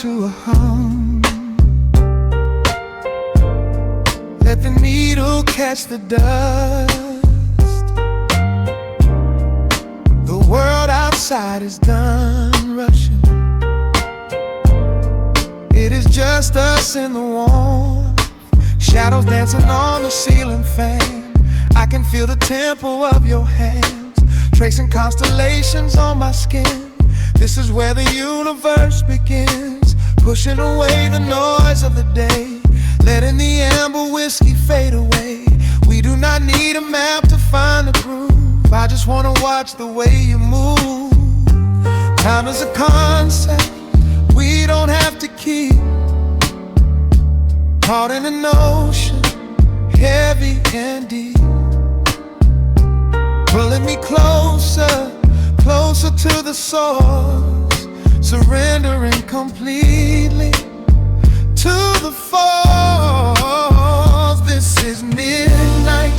to a hum. Let the needle catch the dust. The world outside is done rushing. It is just us in the warmth. Shadows dancing on the ceiling fan. I can feel the tempo of your hands, tracing constellations on my skin. This is where the universe begins, pushing away the noise of the day, letting the amber whiskey fade away. We do not need a map to find the groove. I just wanna watch the way you move. Time is a concept we don't have to keep. Caught in an ocean, heavy and deep, pulling me closer, closer to the source, surrendering completely to the force. This is midnight,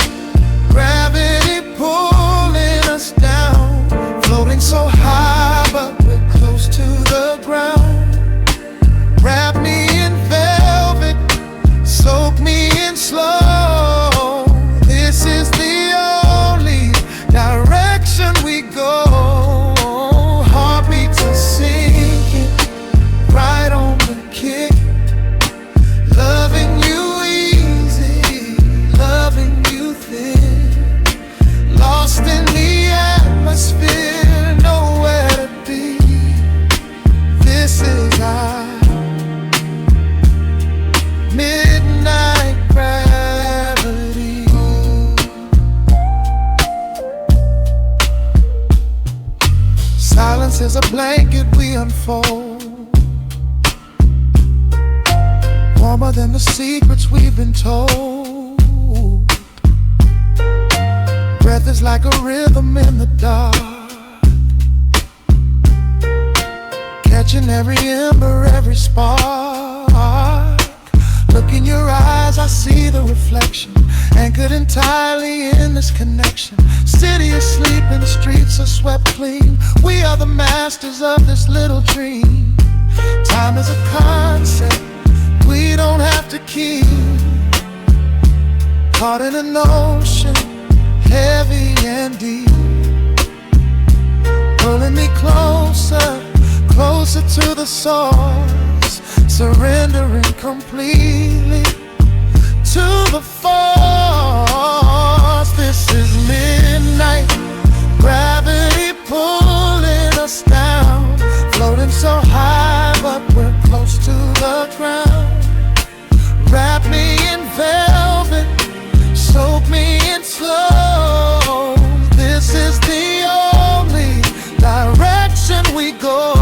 gravity pulling us down, floating so high but we're close to the ground. Wrap me in velvet, soak me in slow. This is the only direction we go. Heartbeats are sinking, right on the kick. Loving you easy, loving you thin. Lost in the atmosphere, nowhere to be. This is our midnight gravity. Silence is a blanket we unfold, warmer than the secrets we've been told. Breath is like a rhythm in the dark, catching every ember, every spark. Look in your eyes, I see the reflection, anchored entirely in this connection. City asleep and the streets are swept clean. We are the masters of this little dream. Time is a concept we don't have to keep. Caught in an ocean, heavy and deep, pulling me closer, closer to the source, surrendering completely to the force. This is midnight, gravity pulling us down, floating so high but we're close to the ground. Wrap me in velvet, soak me in slow. This is the only direction we go.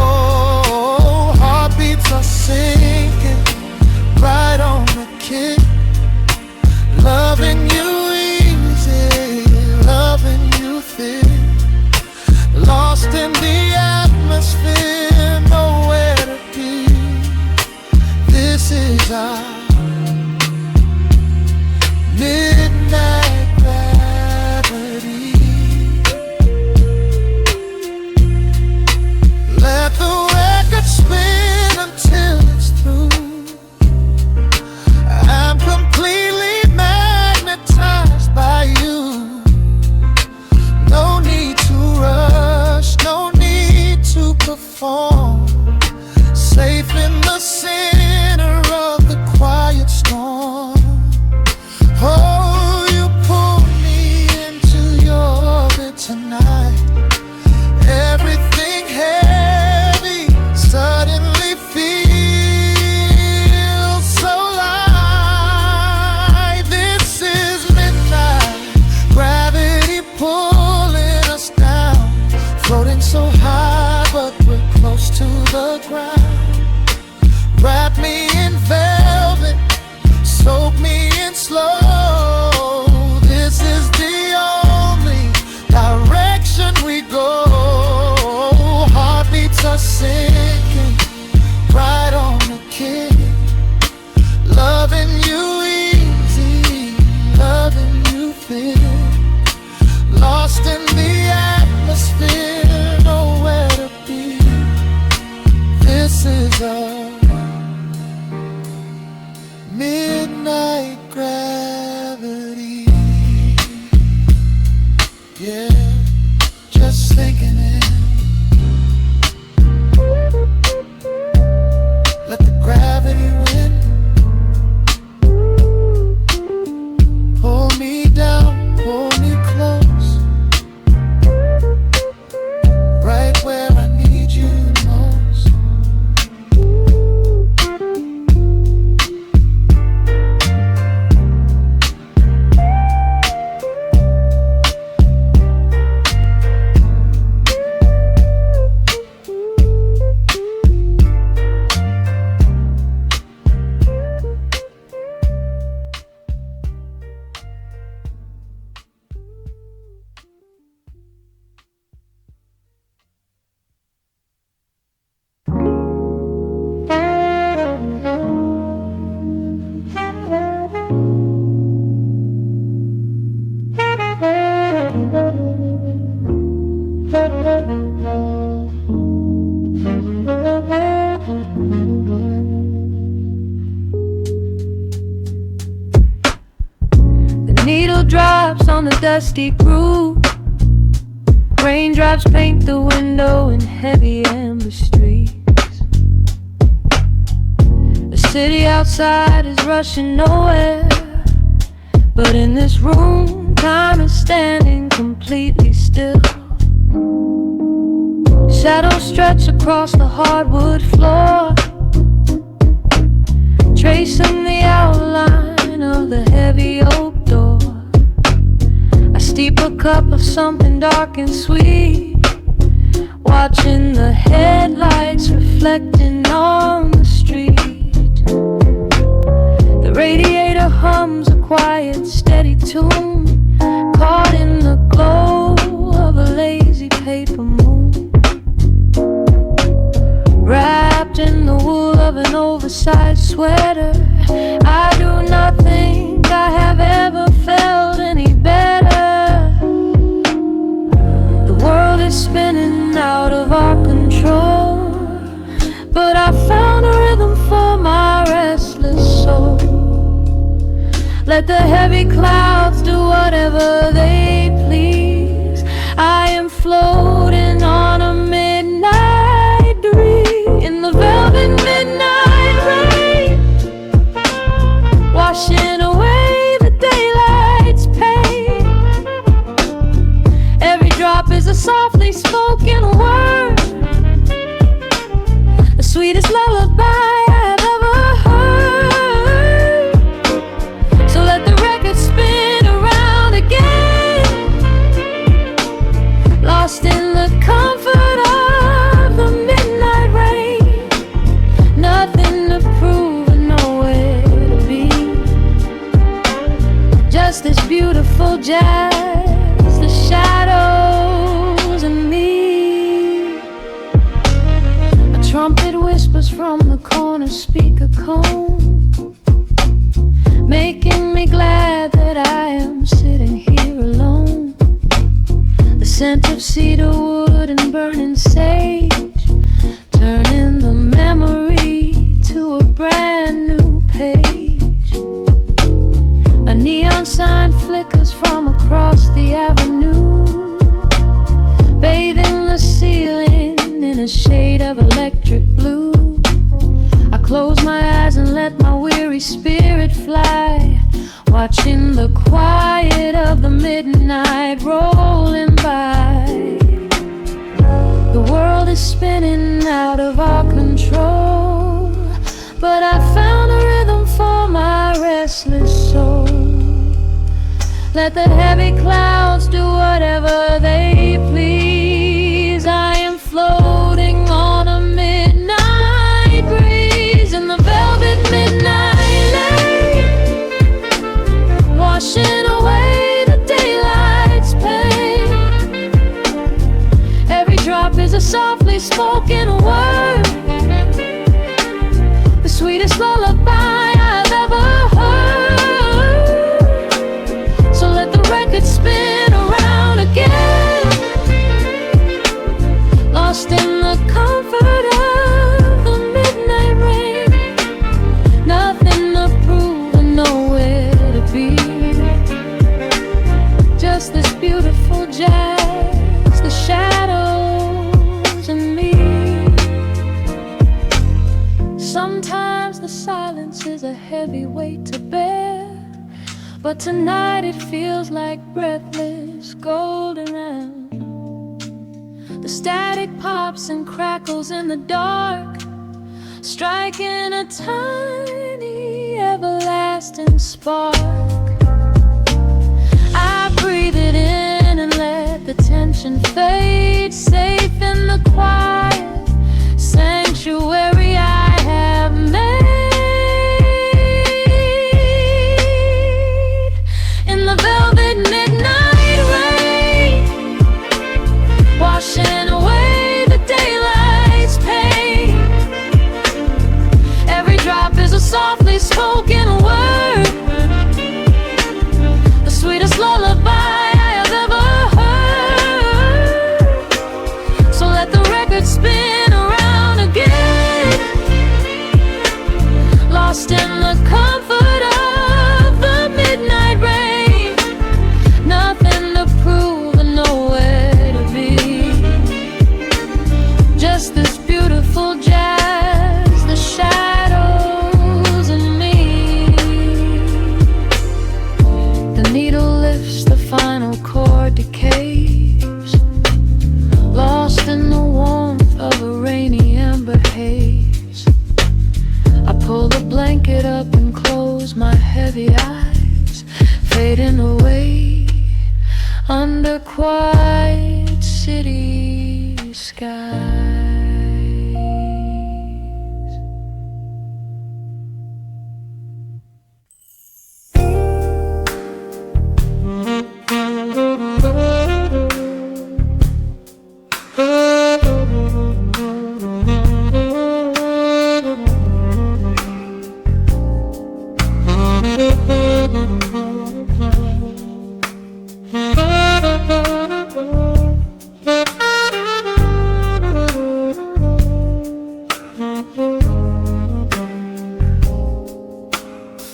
Heartbeats are sinking, right on the kick. drops on the dusty groove. Raindrops paint the window in heavy amber streets. The city outside is rushing nowhere, but in this room, time is standing completely still. Shadows stretch across the hardwood floor, tracing the outline of the heavy oak door. I steep a cup of something dark and sweet, watching the headlights reflecting on the street. The radiator hums a quiet, steady tune, caught in the glow of a lazy paper moon. Wrapped in the wool of an oversized sweater, I do not think I have ever felt any better. The world is spinning out of our control, but I found a rhythm for my restless soul. Let the heavy clouds do whatever they please. I am floating on a midnight breeze in the velvet midnight rain, washing away the daylight's pain. Every drop is a softly spoken word, the sweetest lullaby I've ever heard. So let the record spin around again, lost in the comfort of the midnight rain. Nothing to prove and nowhere to be, just this beautiful jazz, the shadows and me. A trumpet whispers from the corner speaker cone, making me glad that I am sitting here alone. The scent of cedar wood and burning sage, turning the memory to a brand new page. A neon sign flickers from across the avenue, bathing the ceiling in a shade of electric blue. I close my eyes and let my weary spirit fly, watching the quiet of the midnight rolling by. The world is spinning out of our control, but I found a rhythm for my restless soul. Let the heavy clouds do whatever they please. I am floating on a midnight breeze in the velvet midnight lane, washing away the daylight's pain. Every drop is a softly spoken word, the sweetest lullaby I've ever heard. So let the record spin around again, lost in the comfort of the midnight rain. Nothing to prove and nowhere to be, just this beautiful jazz, the shadows and me. Sometimes the silence is a heavy weight to bear, but tonight it feels like breathless golden air. The static pops and crackles in the dark, striking a tiny everlasting spark. I breathe it in and let the tension fade, safe in the quiet sanctuary I have made. In the velvet midnight rain, washing away the daylight's pain. Every drop is a softly spoken word, the sweetest lullaby I have ever heard. So let the record spin around again, velvety caves, lost in the warmth of a rainy amber haze. I pull the blanket up and close my heavy eyes, fading away under quiet city skies.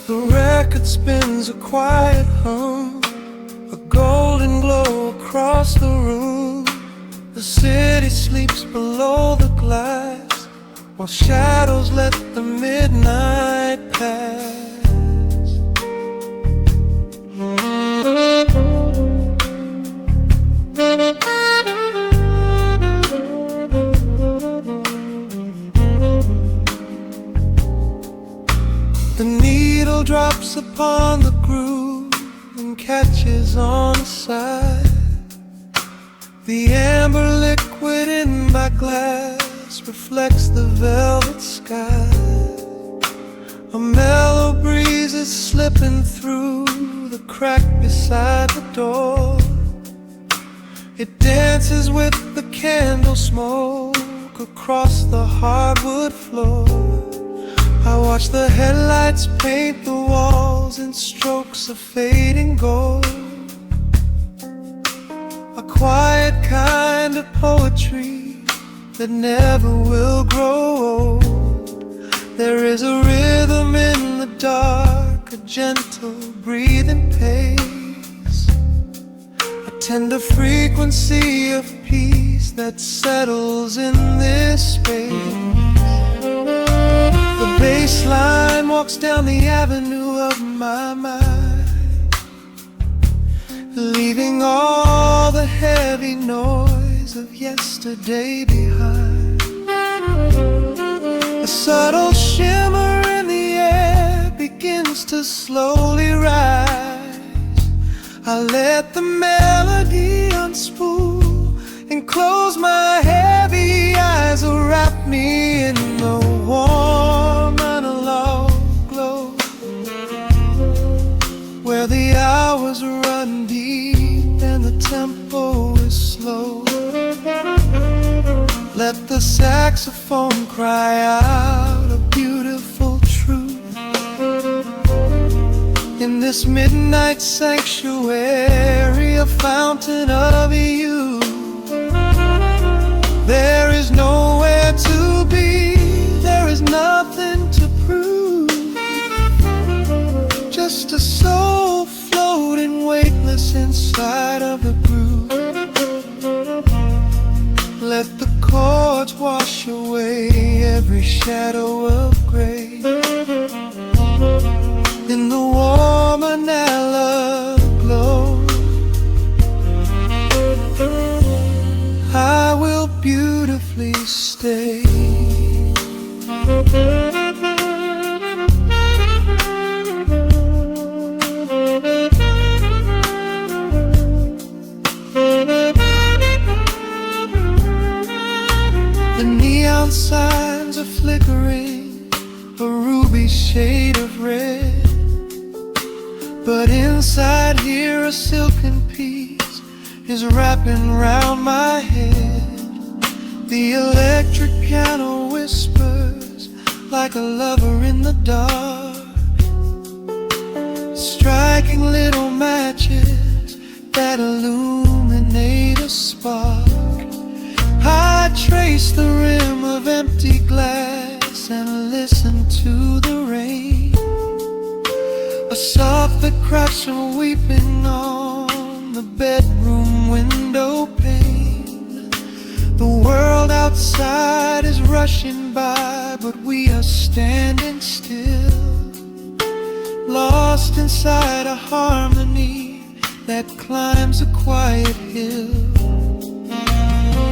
The record spins a quiet hum, a golden glow across the room. The city sleeps below the glass, while shadows let the midnight pass. The needle drops upon the groove and catches on the side. The amber liquid in my glass reflects the velvet sky. A mellow breeze is slipping through the crack beside the door. It dances with the candle smoke across the hardwood floor. I watch the headlights paint the walls in strokes of fading gold. A quiet kind of poetry that never will grow old. There is a rhythm in the dark, a gentle breathing pace, a tender frequency of peace that settles in this space. The bass line walks down the avenue of my mind, leaving all the heavy noise of yesterday behind. A subtle shimmer in the air begins to slowly rise. I let the melody unspool and close my heavy eyes, wrap me in the warm analog glow, where the hours run deep and the tempo is slow. Let the saxophone cry out a beautiful truth in this midnight sanctuary, a fountain of youth. There is nowhere to be, there is nothing to prove, just a soul floating weightless inside of the groove. Let the chords wash away every shadow of gray. In the warm analog glow, I will beautifully stay. The neon signs are flickering, a ruby shade of red, but inside here a silken peace is wrapping round my head. The electric piano whispers like a lover in the dark, striking little matches that illuminate a spark. I trace the rim of empty glass and listen to the rain, a soft that cracks from weeping on the bedroom window pane. The world outside is rushing by, but we are standing still, lost inside a harmony that climbs a quiet hill.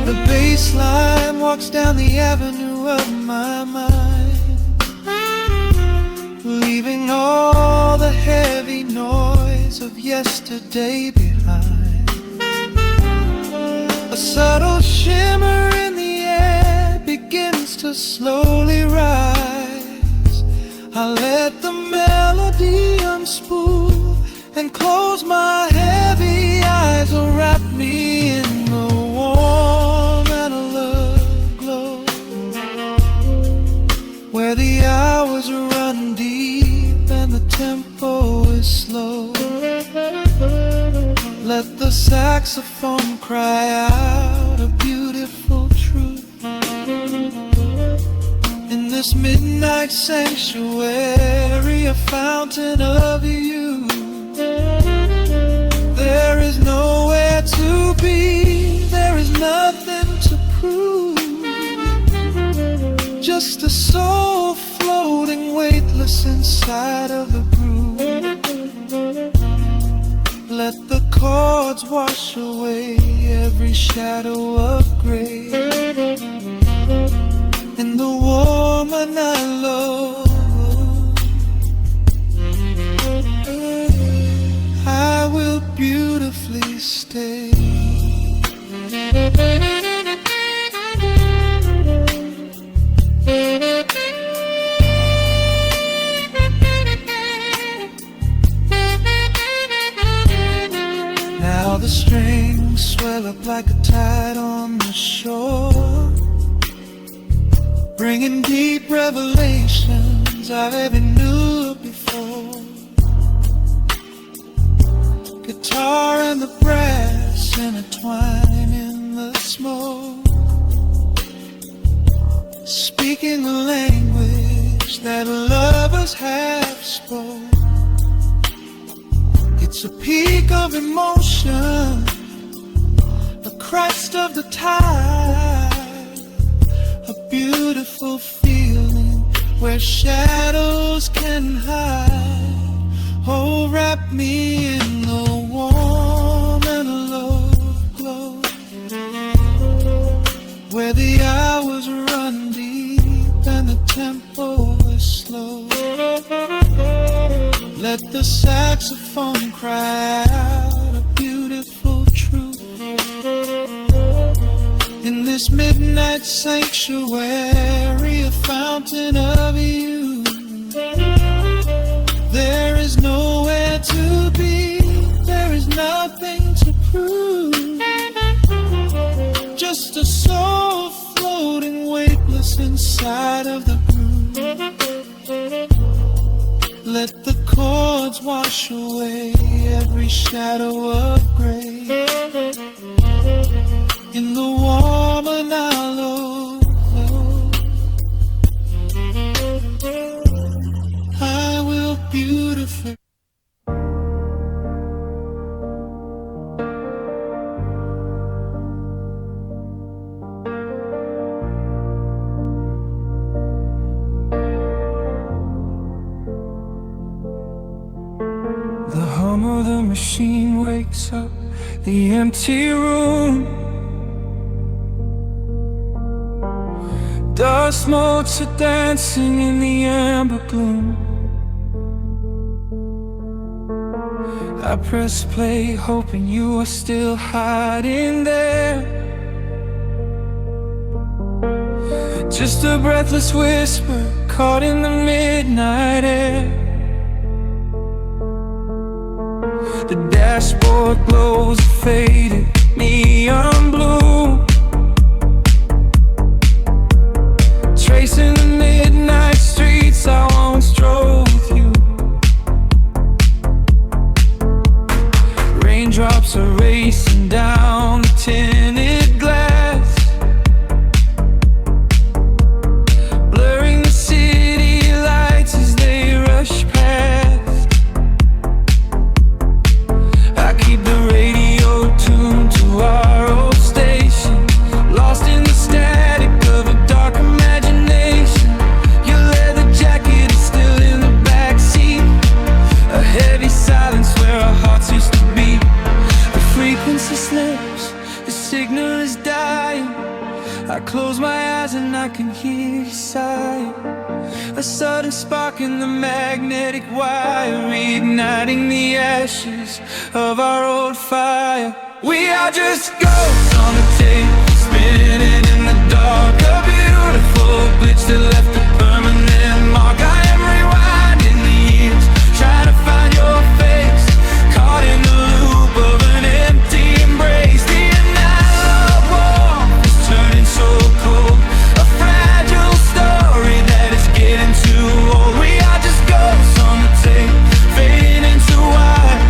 The bass line walks down the avenue of my mind, leaving all the heavy noise of yesterday behind. A subtle shimmer in the air begins to slowly rise. I let the melody unspool and close my heavy eyes, or wrap me in the warm and alert glow, where the hours run deep and the tempo is slow. Let the saxophone cry out a beautiful truth in this midnight sanctuary, a fountain of youth. There is nowhere to be, there is nothing to prove, just a soul floating weightless inside of the groove. Let the chords wash away every shadow of gray. In the woman I love, I will beautifully stay. Now the strings swell up like a tide on the shore, bringing deep revelations I've ever knew before. Guitar and the brass intertwine in the smoke, speaking a language that lovers have spoke. It's a peak of emotion, a crest of the tide, a beautiful feeling where shadows can hide. Oh, wrap me in the warm and love glow, where the hours run deep and the tempo is slow. Let the saxophone cry out a beautiful truth in this midnight sanctuary, a fountain of youth. There is nowhere to be, there is nothing to prove, just a soul floating weightless inside of the groove. Let the chords wash away every shadow of gray. In the warm and hollow, I will beautifully. The hum of the machine wakes up the empty room. Dust motes are dancing in the amber gloom. I press play, hoping you are still hiding there. Just a breathless whisper caught in the midnight air. The dashboard glows a faded neon blue, tracing the midnight streets I once drove with you. Raindrops are racing down the tinted glass, blurring the city lights as they rush past. I keep the radio tuned to our old station, lost in the static of a dark imagination. Your leather jacket is still in the backseat, a heavy silence where our hearts used to beat. close my eyes and I can hear you sigh. A sudden spark in the magnetic wire, reigniting the ashes of our old fire. We are just ghosts on the tape, spinning in the dark. A beautiful glitch that left a permanent mark. I am rewinding the years, trying to find your face, caught in the loop of an empty embrace. The analog warmth is turning so cold, a fragile story that is getting too old. We are just ghosts on the tape, fading into white,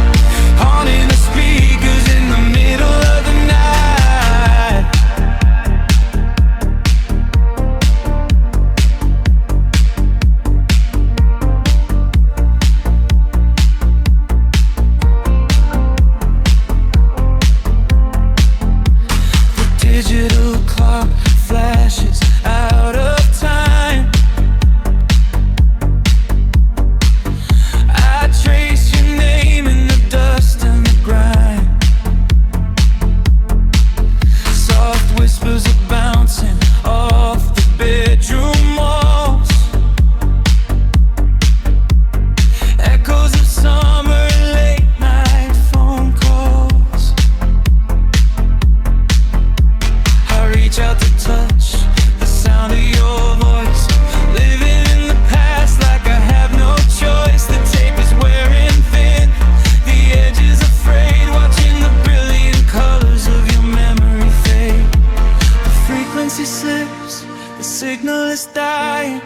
haunting the speakers in the middle of the night. The digital clock flashes out of time. I trace your name in the dust and the grime. Soft whispers are bouncing off the bedroom walls, echoes of summer late night phone calls. I reach out to touch the sound of your voice, living in the past like I have no choice. The tape is wearing thin, the edge is afraid, watching the brilliant colors of your memory fade. The frequency slips, the signal is dying.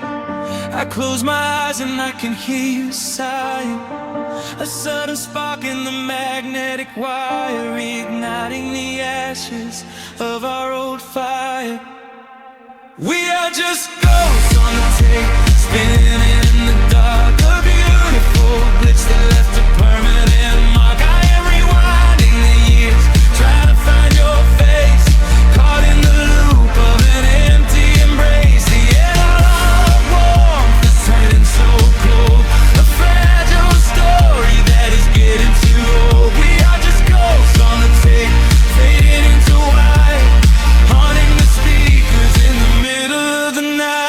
I close my eyes and I can hear you sighing. A sudden spark in the magnetic wire, reigniting the ashes of our old fire. We are just ghosts on the tape, spinning in the dark. A beautiful glitch that left a permanent mark. I am rewinding the years, trying to find your face, caught in the loop of an empty embrace. The analog warmth is turning so cold, a fragile story that is getting too old. We are just ghosts on the tape, fading into white, haunting the speakers in the middle of the night.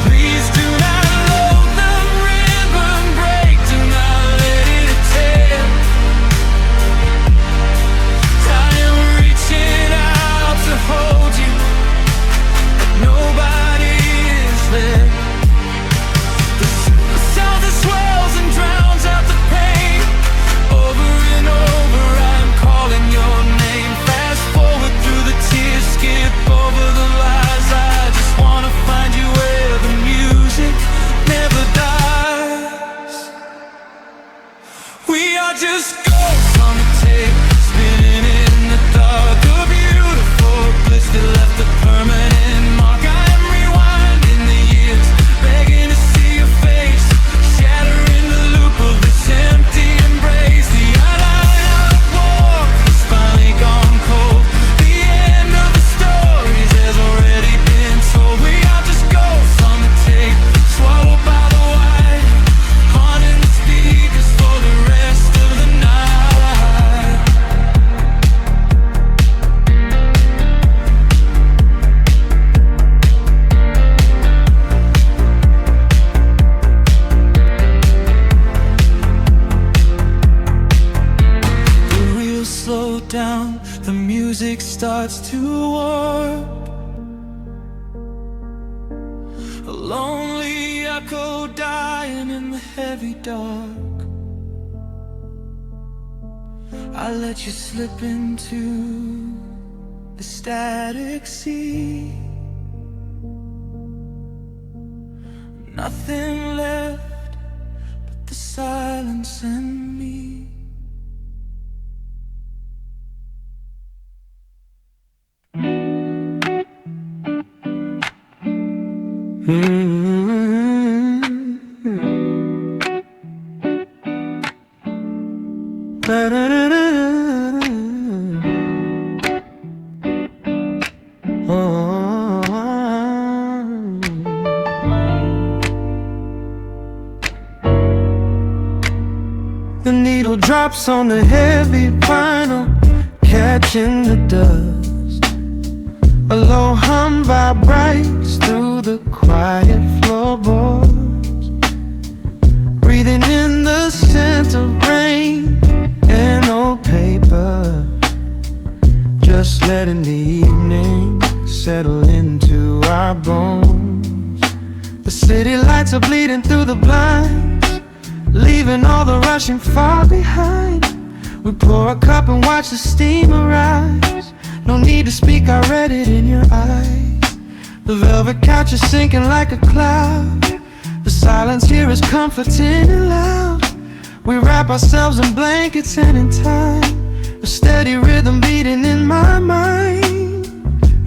Please do not load the ribbon break, do not let it tear. I am reaching out to hold you, but nobody is there. The sound that swells and drowns out the pain. Over and over I'm calling your name. Fast forward through the tears, skip over the lies. I just wanna find you where the music never dies. We are just ghosts on the tape, spinning in the dark. A beautiful glitch that left a permanent mark. I am rewinding the years, begging to see your face, shattering the loop of this empty embrace. The analog warmth has finally gone cold, the end of the stories has already been told. We are just ghosts on the tape, swallowed by the wire, haunting the speakers for the rest of the night. The wheels slow down, the music starts to warp. A lonely echo dying in the heavy dark. I let you slip into the static sea. Nothing left but the silence and me. drops on the heavy vinyl, catching the dust. A low hum vibrates through the quiet floorboards, breathing in the scent of rain and old paper, just letting the evening settle into our bones. The city lights are bleeding through the blinds, leaving all the rushing far behind. We pour a cup and watch the steamer rise. No need to speak, I read it in your eyes. The velvet couch is sinking like a cloud. The silence here is comforting and loud. We wrap ourselves in blankets and in time, a steady rhythm beating in my mind.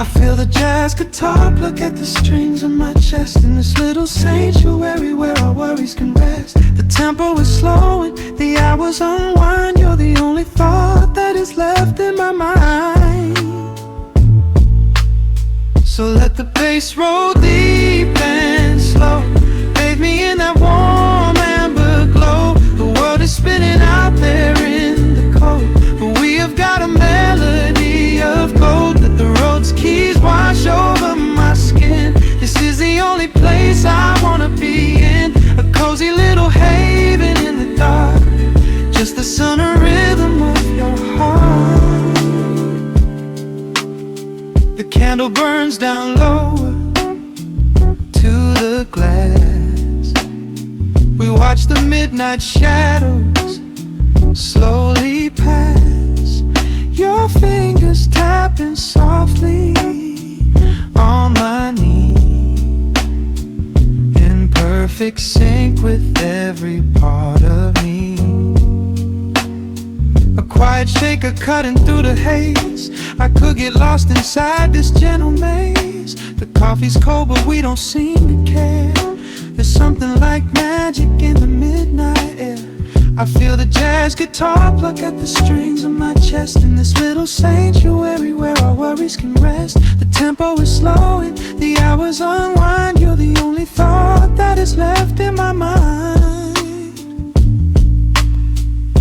I feel the jazz guitar pluck at the strings of my chest, in this little sanctuary where our worries can rest. The tempo is slowing, the hours unwind. You're the only thought that is left in my mind. So let the bass roll deep and slow, bathe me in that warm amber glow. The world is spinning out there in the cold, but we have got a melody of gold. Let the Rhodes keys wash over my skin. This is the only place I wanna be in, a cozy little haven in the dark, just the sound and rhythm of your heart. The candle burns down lower to the glass. We watch the midnight shadows slowly pass, your fingers tapping softly on my knee, in perfect sync with every part of me. A quiet shaker cutting through the haze. I could get lost inside this gentle maze. The coffee's cold but we don't seem to care. There's something like magic in the midnight air. I feel the jazz guitar pluck at the strings of my chest, in this little sanctuary where our worries can rest. The tempo is slowing, the hours unwind. You're the only thought that is left in my mind.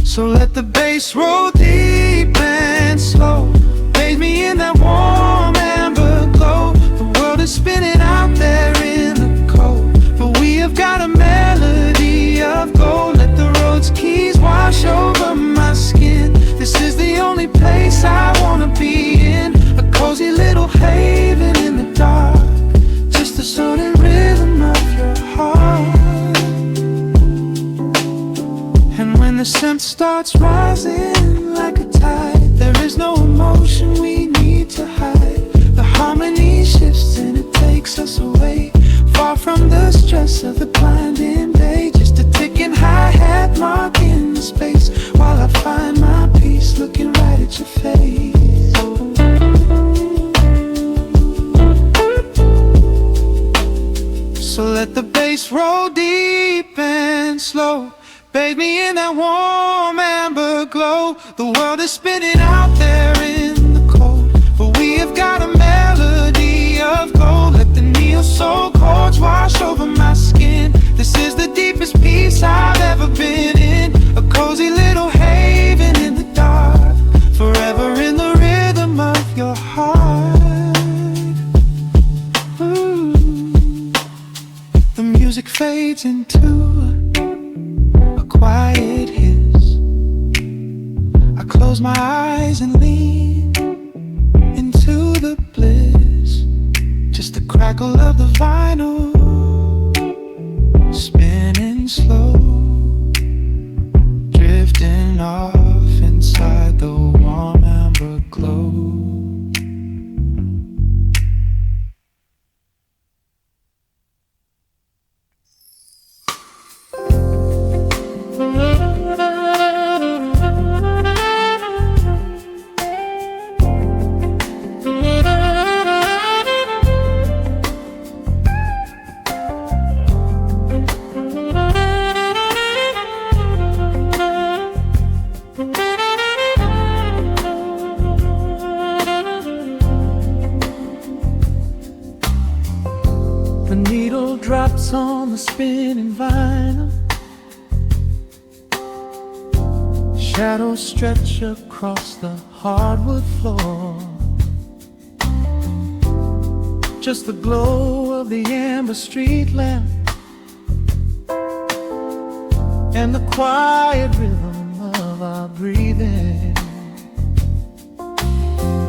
So let the bass roll deep and slow, bathe me in that warm amber glow. The world is spinning out there in the cold, but we have got a melody of gold. Let the Rhodes keys wash over my skin. This is the only place I wanna be in, a cozy little haven in the dark, just the sound and rhythm of your heart. And when the scent starts rising like a tide, there is no emotion we need to hide. The harmony shifts and it takes us away, far from the stress of the blinding day. Just a ticking hi-hat marking the space, while I find my peace looking right at your face. So let the bass roll deep and slow, bathe me in that warm amber glow. The world is spinning out there in the cold, but we have got a melody of gold. Let the neo-soul chords wash over my skin. This is the deepest peace I've ever been in, a cozy little haven in the dark, forever in the rhythm of your heart. Ooh. The music fades into a quiet hiss. I close my eyes and lean into the bliss, just the crackle of the vinyl spinning slow, drifting off inside the warm amber glow. The needle drops on the spinning vinyl, Shadows stretch across the hardwood floor. Just the glow of the amber street lamp and the quiet rhythm of our breathing.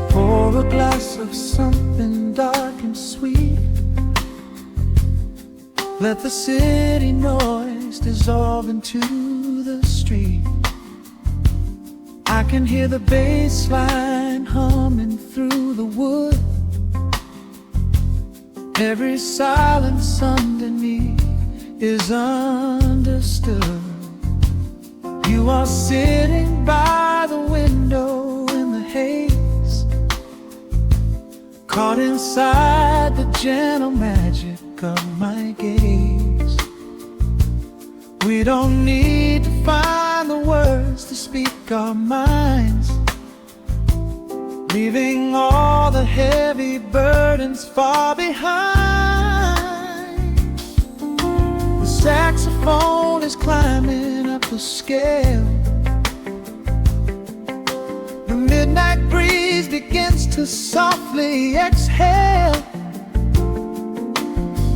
Pour a glass of something dark and sweet. Let the city noise dissolve into the street. I can hear the bass line humming through the wood. Every silence underneath is understood. You are sitting by the window in the haze, caught inside the gentle magic of my gaze. We don't need to find the words to speak our minds, leaving all the heavy burdens far behind. The saxophone is climbing up the scale. The midnight breeze begins to softly exhale.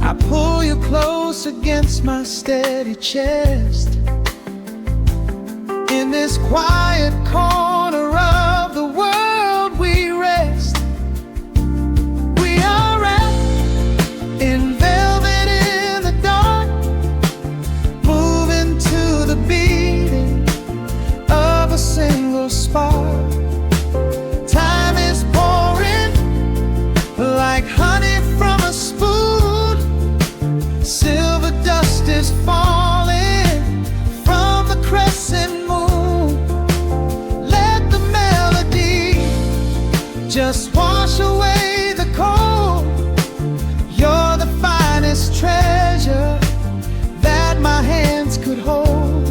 I pull you close against my steady chest. In this quiet corner of the world we rest. We are wrapped in velvet in the dark, moving to the beating of a single spark. Time is pouring like honey from a spoon. Silver dust is falling from the crescent moon. Let the melody just wash away the cold. You're the finest treasure that my hands could hold.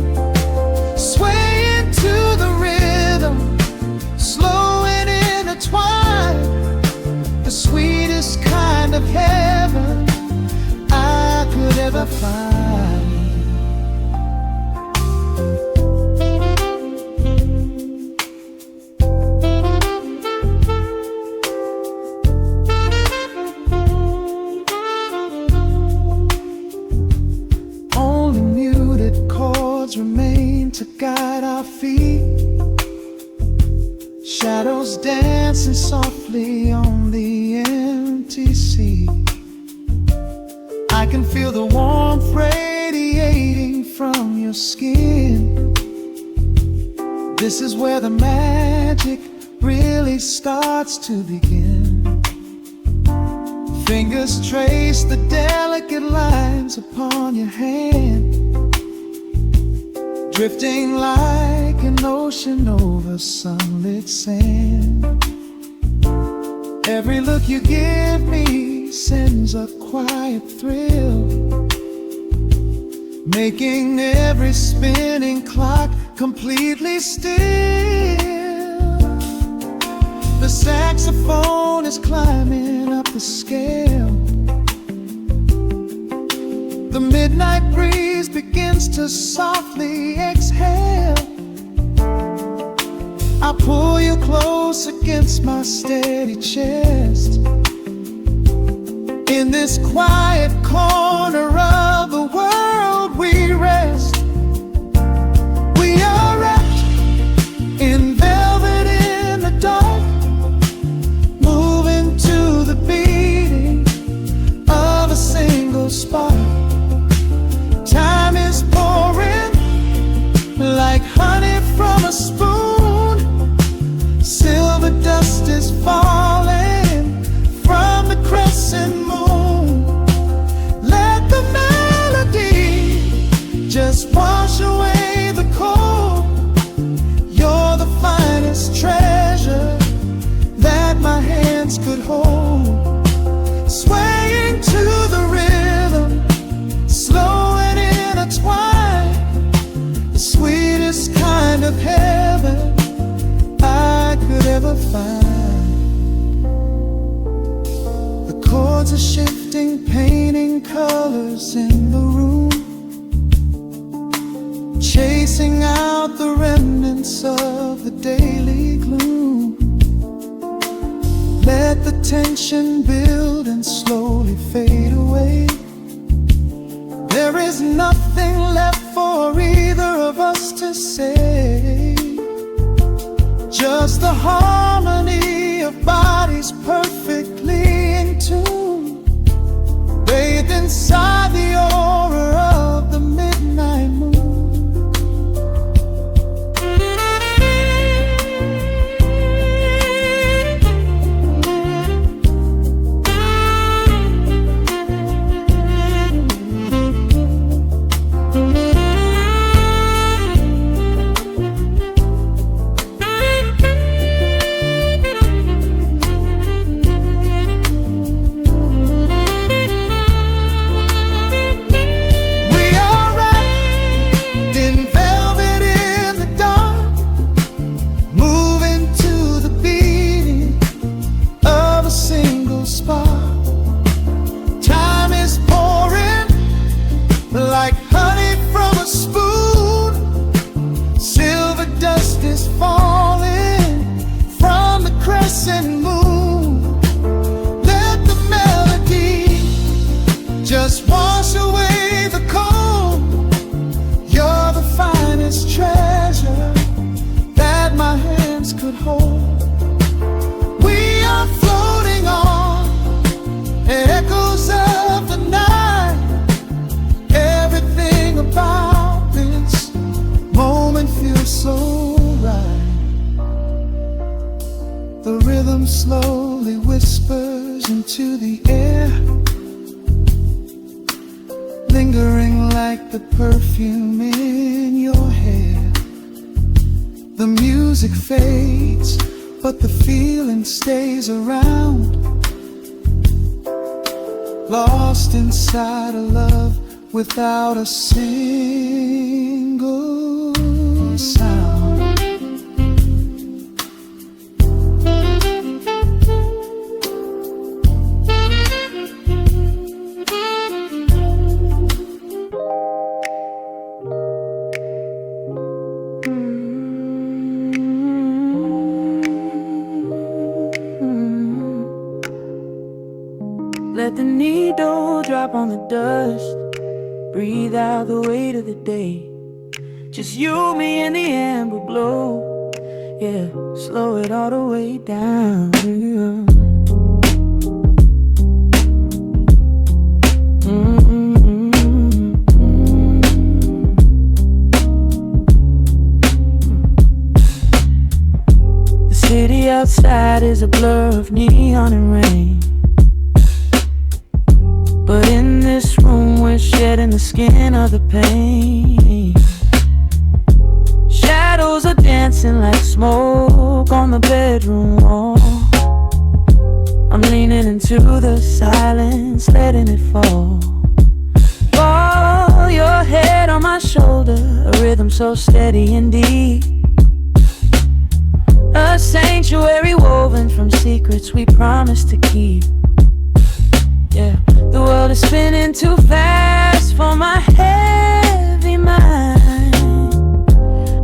Swaying to the rhythm, slow and intertwined. The sweetest kind of heaven I could ever find. Only muted chords remain to guide our feet. Shadows dancing softly on the empty sea. I can feel the warmth radiating from your skin. This is where the magic really starts to begin. Fingers trace the delicate lines upon your hand, drifting like an ocean over sunlit sand. Every look you give me sends a quiet thrill, making every spinning clock completely still. The saxophone is climbing up the scale. The midnight breeze begins to softly exhale. I pull you close against my steady chest. In this quiet corner of the world we rest. We are wrapped in velvet in the dark, moving to the beating of a single spark. Time is pouring like honey from a spoon. Silver dust is falling from the crescent moon. Let the melody just wash away the cold. You're the finest treasure that my hands could hold. Swaying to the rhythm, slow and intertwined. The sweetest kind of heaven I could ever find. The chords are shifting, painting colors in the room, chasing out the remnants absence of the daily gloom. Let the tension build and slowly fade away. There is nothing left for either of us to say. Just the harmony of bodies perfectly in tune, bathed inside the aura of the midnight moon. The rhythm slowly whispers into the air, lingering like the perfume in your hair. The music fades, but the feeling stays around, lost inside a love without a single sound. Let the needle drop on the dust, breathe out the weight of the day. Just you, me, and the amber glow. Yeah, slow it all the way down. The city outside is a blur of neon and rain, but in this room we're shedding the skin of the pain. Shadows are dancing like smoke on the bedroom wall. I'm leaning into the silence, letting it fall. Fall your head on my shoulder, a rhythm so steady and deep. A sanctuary woven from secrets we promised to keep. Yeah, the world is spinning too fast for my heavy mind,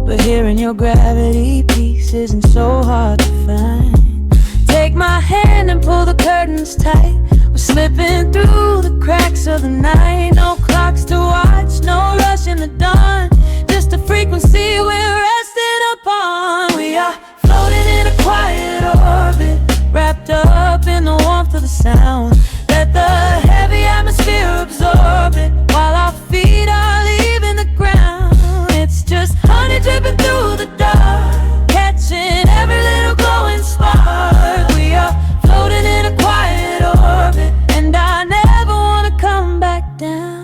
but hearing your gravity piece isn't so hard to find. Take my hand and pull the curtains tight. We're slipping through the cracks of the night. No clocks to watch, no rush in the dawn, just a frequency we're resting upon. We are floating in a quiet orbit, wrapped up in the warmth of the sound. Let the heavy atmosphere absorb it, while our feet are leaving the ground. It's just honey dripping through the dark, catching every little glowing spark. We are floating in a quiet orbit, and I never want to come back down.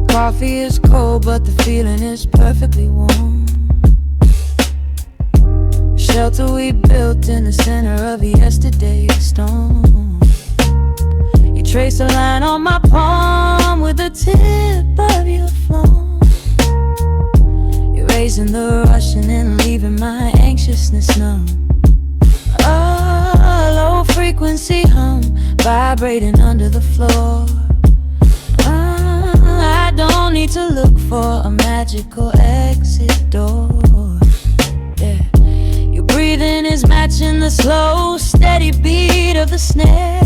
Coffee is cold, but the feeling is perfectly warm. Shelter we built in the center of yesterday's storm. You trace a line on my palm with the tip of your phone, erasing the rushing and leaving my anxiousness numb. A low frequency hum vibrating under the floor. I don't need to look for a magical exit door. Yeah. Your breathing is matching the slow, steady beat of the snare.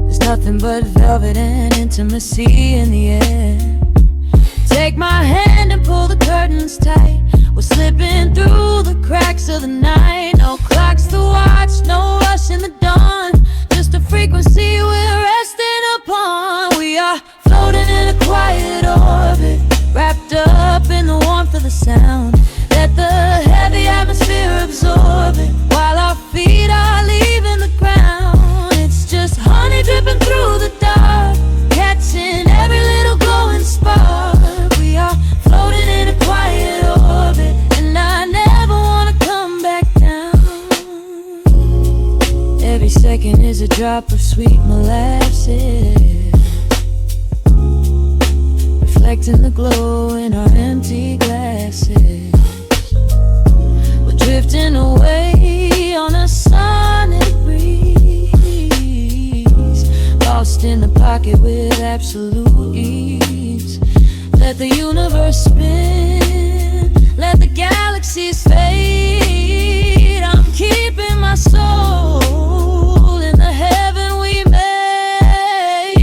There's nothing but velvet and intimacy in the air. Take my hand and pull the curtains tight. We're slipping through the cracks of the night. No clocks to watch, no rush in the dawn. Just a frequency we're resting upon. We are floating in a quiet orbit, wrapped up in the warmth of the sound. Let the heavy atmosphere absorb it, while our feet are leaving the ground. It's just honey dripping through the dark, catching every little glowing spark. We are floating in a quiet orbit, and I never wanna come back down. Every second is a drop of sweet molasses, reflecting the glow in our empty glasses. We're drifting away on a sonic breeze, lost in the pocket with absolute ease. Let the universe spin, let the galaxies fade. I'm keeping my soul in the heaven we made.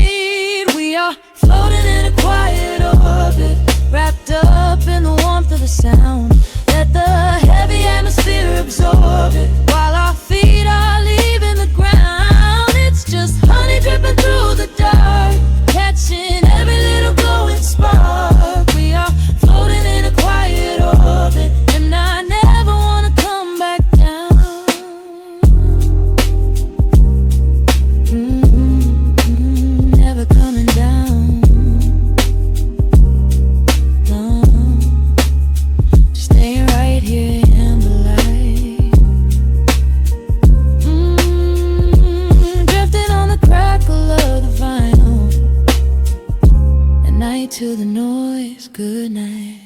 We are floating in a quiet orbit, wrapped up in the warmth of the sound. Let the heavy atmosphere absorb it, while our feet are leaving the ground. It's just honey dripping through the dark, catching every little glowing spark. We are floating in a quiet orbit, and I never wanna come back down. Never coming down. No, just staying right here in the light. Drifting on the crackle of the vinyl. At night to the noise, good night.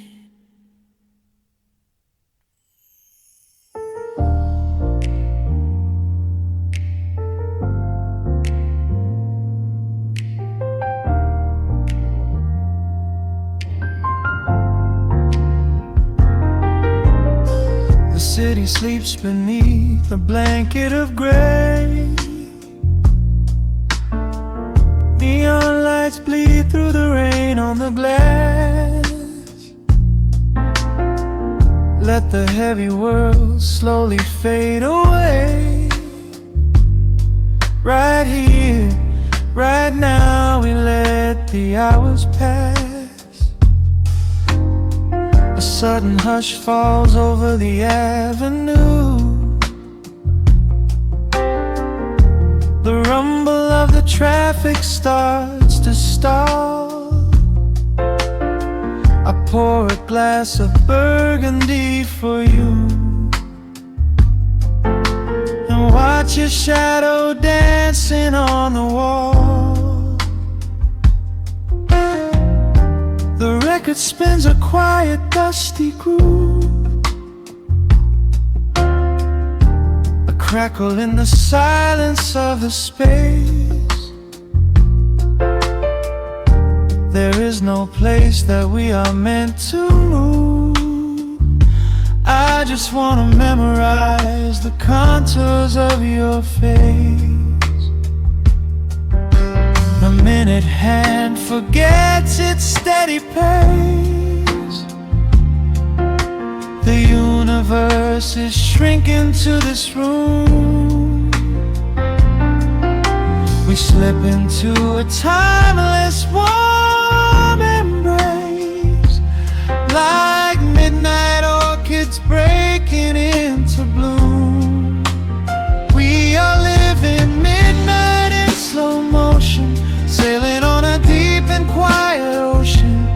The city sleeps beneath a blanket of gray. Neon lights bleed through the rain on the glass. Let the heavy world slowly fade away. Right here, right now, we let the hours pass. A sudden hush falls over the avenue. The rumble of the traffic starts to stall. I pour a glass of burgundy for you, and watch your shadow dancing on the wall. The record spins a quiet, dusty groove, a crackle in the silence of the space. There is no place that we are meant to move. I just wanna memorize the contours of your face. The minute hand forgets its steady pace. The universe is shrinking to this room. We slip into a timeless warm embrace, like midnight orchids breaking into bloom. We are living midnight in slow motion, sailing on a deep and quiet ocean,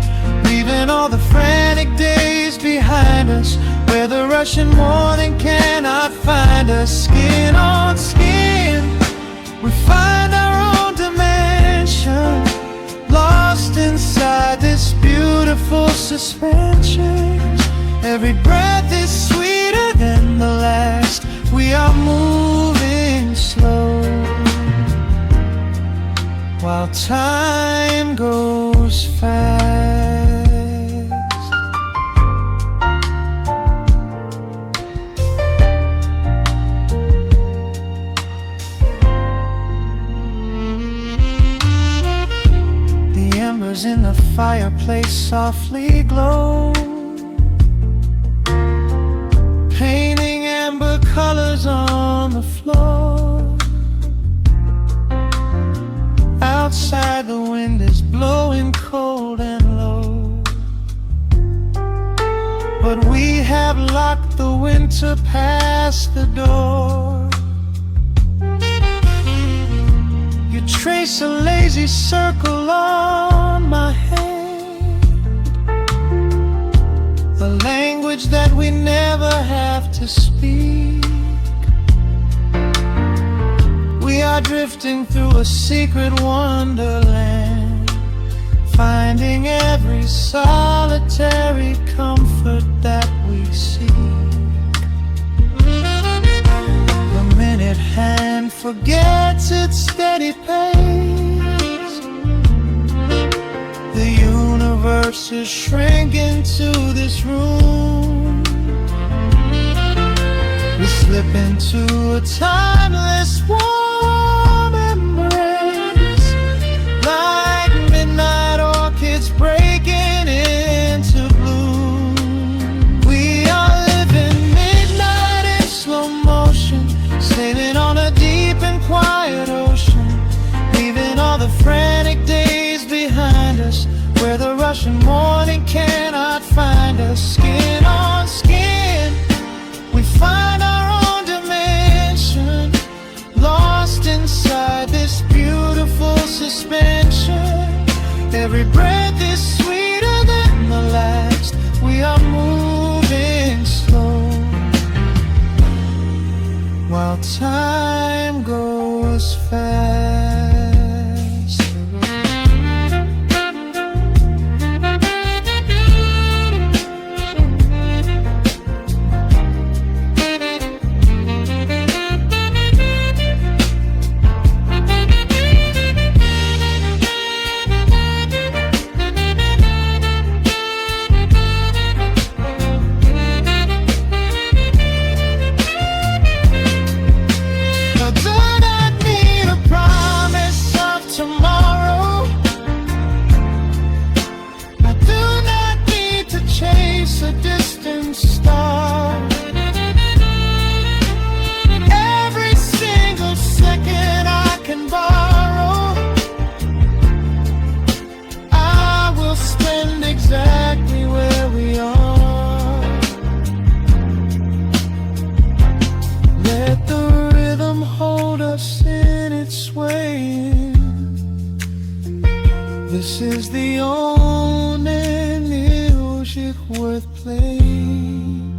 leaving all the frantic days behind us, where the rushing morning cannot find us. Skin on skin, we find our own dimension, lost inside this beautiful suspension. Every breath is sweeter than the last. We are time goes fast. The embers in the fireplace softly glow, painting amber colors on the floor. Outside the wind is blowing cold and low, but we have locked the winter past the door. You trace a lazy circle on my hand, a language that we never have to speak. We are drifting through a secret wonderland, finding every solitary comfort that we seek. The minute hand forgets its steady pace, the universe is shrinking to this room. We slip into a timeless warm embrace, like midnight orchids breaking into bloom. We are living midnight in slow motion, sailing on a deep and quiet ocean, leaving all the frantic days behind us, where the rushing morning cannot find us. Skin on skin, we find our own dimension, lost inside this beautiful suspension. Every breath is sweeter than the last. We are moving slow, while time goes fast. This is the only music worth playing.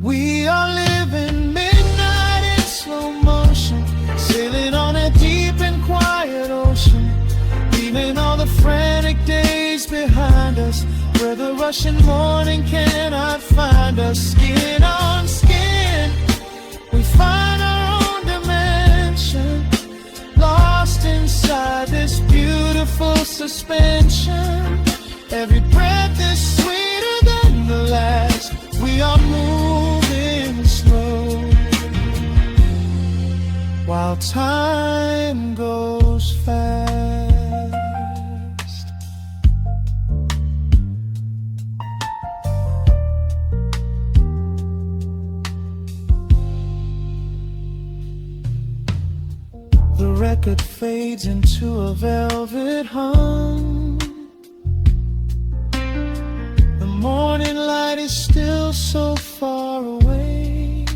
We are living midnight in slow motion, sailing on a deep and quiet ocean, leaving all the frantic days behind us, where the rushing morning cannot find us. Skin on skin, we find our own dimension, lost inside this beautiful suspension. Every breath is sweeter than the last. We are moving slow, while time goes fast. The record fades into a velvet hum. The morning light is still so far away,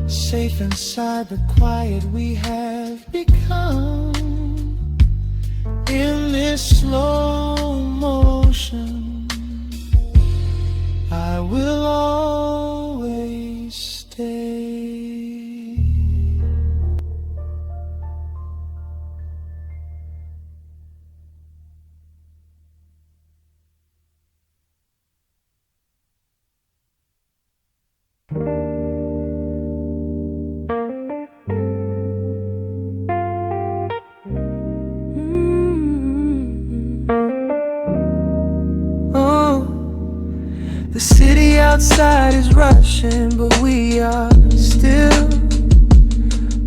safe inside the quiet we have become. In this slow motion, I will always stay. outside is rushing, but we are still.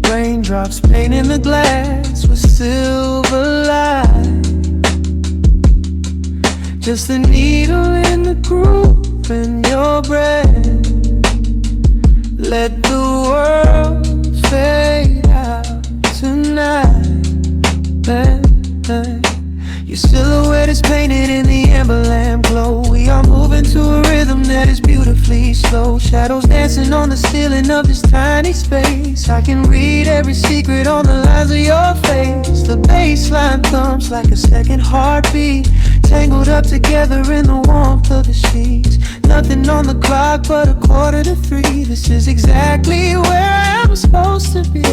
Raindrops painting the glass with silver light. Just a needle in the groove in your breath. Let the world fade out tonight. Your silhouette is painted in the amber lamp glow. We are moving to a rhythm that is beautifully slow. Shadows dancing on the ceiling of this tiny space. I can read every secret on the lines of your face. The bass line thumps like a second heartbeat, tangled up together in the warmth of the sheets. Nothing on the clock but 2:45. This is exactly where I'm supposed to be.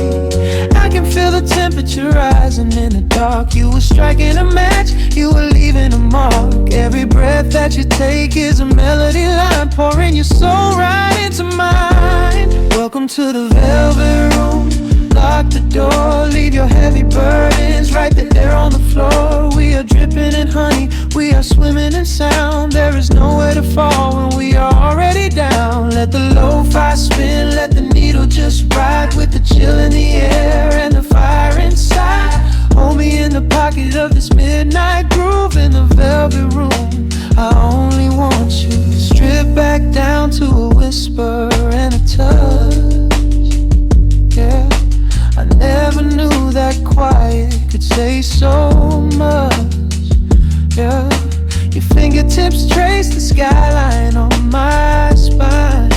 I can feel the temperature rising in the dark. You were striking a match, you were leaving a mark. Every breath that you take is a melody line, pouring your soul right into mine. Welcome to the velvet room. Lock the door, leave your heavy burdens right there on the floor. We are dripping in honey, we are swimming in sound. There is nowhere to fall when we are already down. Let the lo-fi spin, let the needle just ride with the chill in the air and the fire inside. Hold me in the pocket of this midnight groove in the velvet room. I only want you. Strip back down to a whisper and a touch. Yeah, I never knew that quiet could say so much. Yeah, your fingertips trace the skyline on my spine.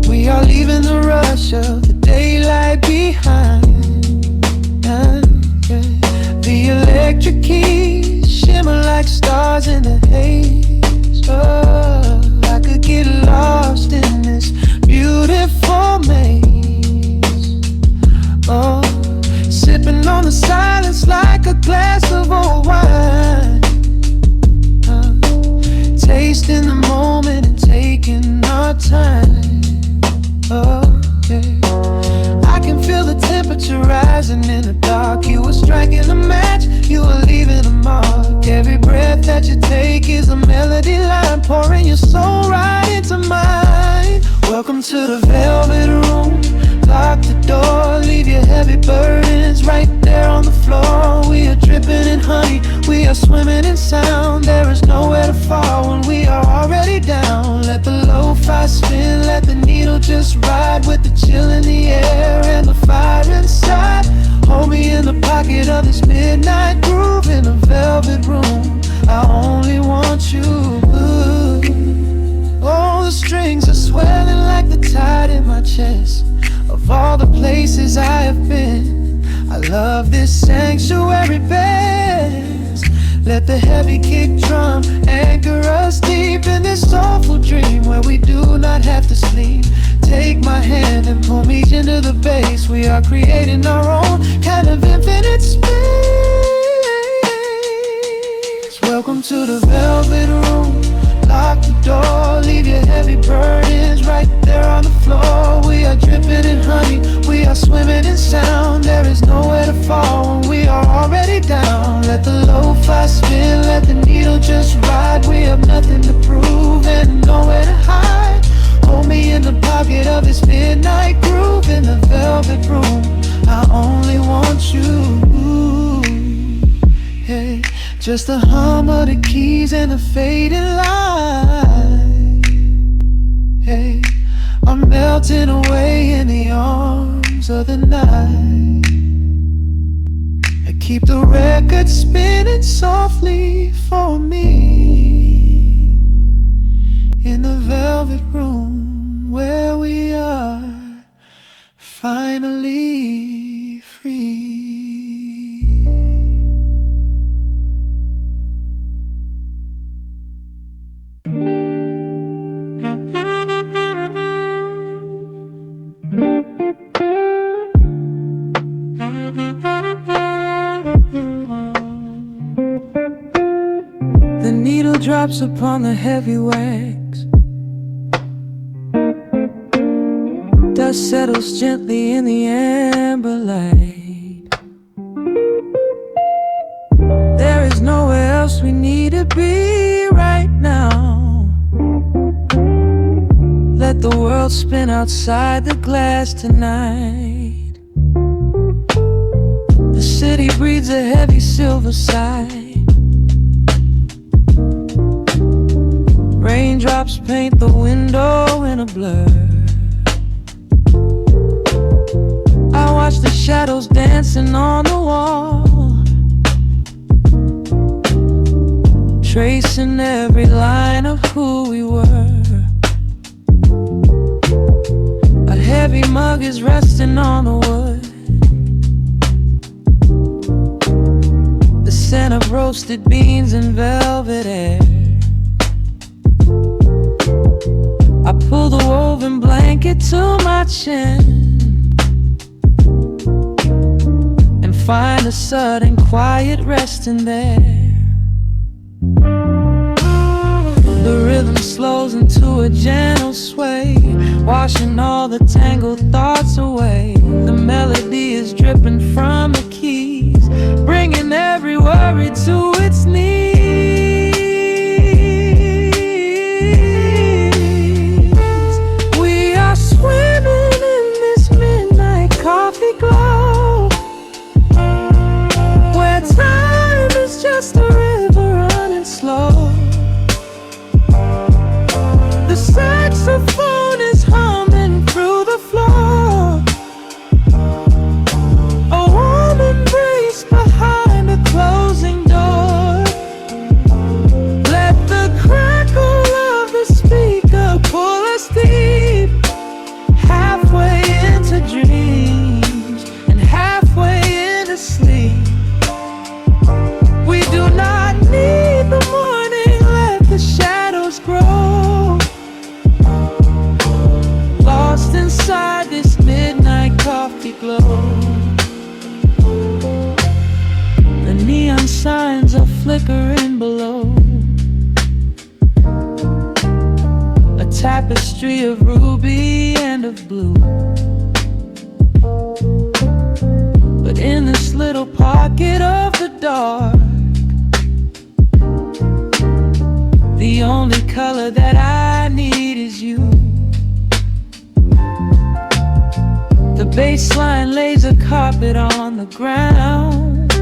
We are leaving the rush of the daylight behind. The electric keys shimmer like stars in the haze. Oh, I could get lost in this beautiful maze. Oh, sipping on the silence like a glass of old wine. Tasting the moment and taking our time. Oh, yeah. I can feel the temperature rising in the dark. You were striking a match, you were leaving a mark. Every breath that you take is a melody line, pouring your soul right into mine. Welcome to the velvet room. Lock the door, leave your heavy burdens right there on the floor. We are dripping in honey, we are swimming in sound. There is nowhere to fall when we are already down. Let the lo-fi spin, let the needle just ride with the chill in the air and the fire inside. Hold me in the pocket of this midnight groove in a velvet room. I only want you. Oh, the strings are swelling like the tide in my chest. Of all the places I have been, I love this sanctuary best. Let the heavy kick drum anchor us deep in this soulful dream where we do not have to sleep. Take my hand and pull me into the bass. We are creating our own kind of infinite space. Welcome to the velvet room. Lock the door, leave your heavy burdens right there on the floor. We are dripping in honey, we are swimming in sound. There is nowhere to fall when we are already down. Let the lo-fi spin, let the needle just ride. We have nothing to prove and nowhere to hide. Hold me in the pocket of this midnight groove in the velvet room. I only want you. Hey, just the hum of the keys and the fading light. Hey, I'm melting away in the arms of the night. I keep the record spinning softly for me in the velvet room where we are finally free. The needle drops upon the heavy wax. Dust settles gently in the amber light. There is nowhere else we need to be right now. the world spin outside the glass tonight. The city breathes a heavy silver sigh. Raindrops paint the window in a blur. I watch the shadows dancing on the wall, tracing every line of who we were. A heavy mug is resting on the wood. The scent of roasted beans and velvet air. I pull the woven blanket to my chin and find a sudden quiet resting there. The rhythm slows into a gentle sway, washing all the tangled thoughts away. The melody is dripping from the keys, bringing every worry to its knees. We are swimming in this midnight coffee glow, where time is just a river running slow. The saxophone is humming through the floor. A warm embrace behind a closing door. Let the crackle of the speaker pull us deep, halfway into dreams and halfway into sleep. We do not need the morning, let the shadows grow. Lost inside this midnight coffee glow. The neon signs are flickering below. A tapestry of ruby and of blue. But in this little pocket of the dark, the only color that I need is you. The bass line lays a carpet on the ground,